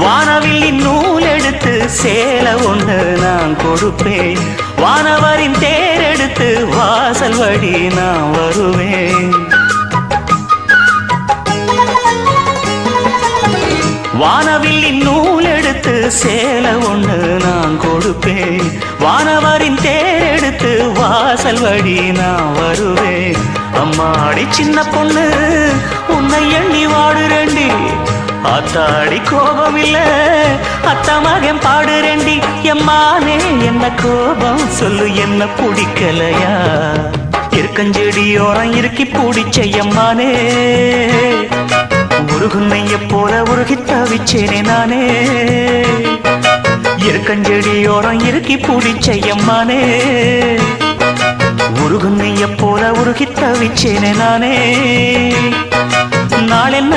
வானவில்லின் நூல் எடுத்து சேலை ஒன்று நான் கொடுப்பேன். வானவரின் தேர் எடுத்து வாசல் வழி நான் வருவேன். வானவில்லின் நூல் எடுத்து சேலை ஒன்று நான் கொடுப்பேன். வானவரின் தேர் எடுத்து வாசல் வழி நான் வருவேன். அம்மாடி சின்ன பொண்ணு உன்னை எண்ணி வாடுறேண்டி. ஆத்தாடி கோபம் இல்ல அத்த மகன் பாடுறேண்டி. எம்மானே என்ன கோபம் சொல்லு, என்ன பிடிக்கலையா? இருக்கஞ்செடியோரம் இருக்கி பிடிச்ச எம்மானே, உருகுன்னைய போல உருகி தவிச்சேனே நானே. இருக்கஞ்செடியோரம் இருக்கி பிடிச்ச எம்மானே, உருகுன்னைய போல உருகி தவிச்சேனே நானே. நாள் என்ன